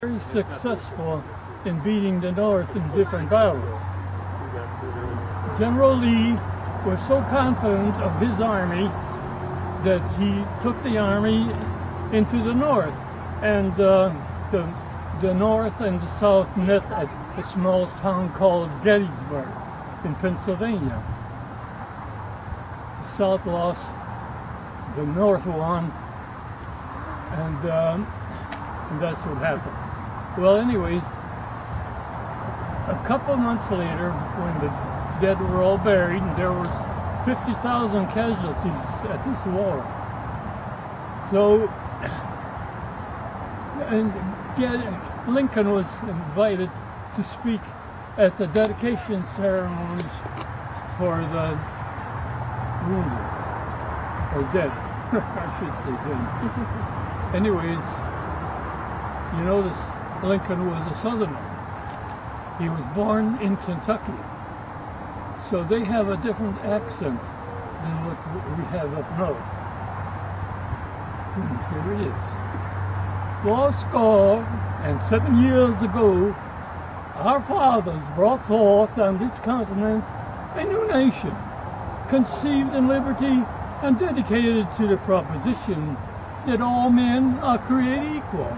Very successful in beating the North in different battles. General Lee was so confident of his army that he took the army into the North, and the North and the South met at a small town called Gettysburg in Pennsylvania. The South lost, the North won, and that's what happened. Well, anyways, a couple months later, when the dead were all buried, and there was 50,000 casualties at this war. So, and Lincoln was invited to speak at the dedication ceremonies for the wounded, or dead, I should say dead. Anyways, you notice Lincoln was a Southerner. He was born in Kentucky. So they have a different accent than what we have up north. And here it is. 7 years ago, our fathers brought forth on this continent a new nation, conceived in liberty and dedicated to the proposition that all men are created equal.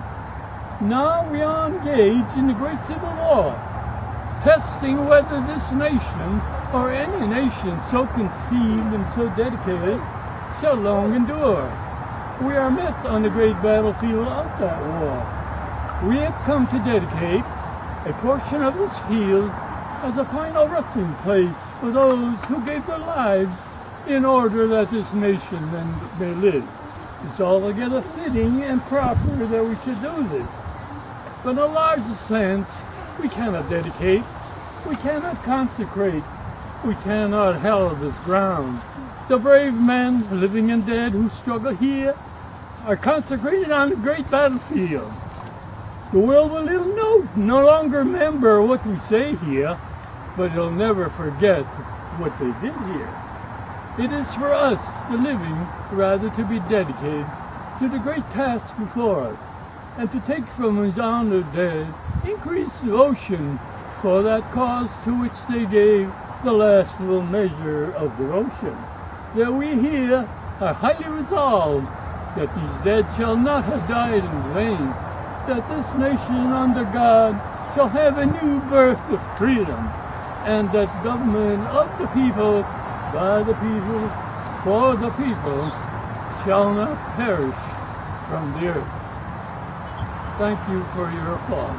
Now we are engaged in the great Civil War, testing whether this nation, or any nation so conceived and so dedicated, shall long endure. We are met on the great battlefield of that war. We have come to dedicate a portion of this field as a final resting place for those who gave their lives in order that this nation may live. It's altogether fitting and proper that we should do this. But in a larger sense, we cannot dedicate, we cannot consecrate, we cannot hallow this ground. The brave men, living and dead, who struggle here are consecrated on the great battlefield. The world will no longer remember what we say here, but it'll never forget what they did here. It is for us, the living, rather to be dedicated to the great task before us, and to take from his honored dead increased devotion for that cause to which they gave the last full measure of devotion. That we here are highly resolved that these dead shall not have died in vain, that this nation under God shall have a new birth of freedom, and that government of the people, by the people, for the people, shall not perish from the earth. Thank you for your applause.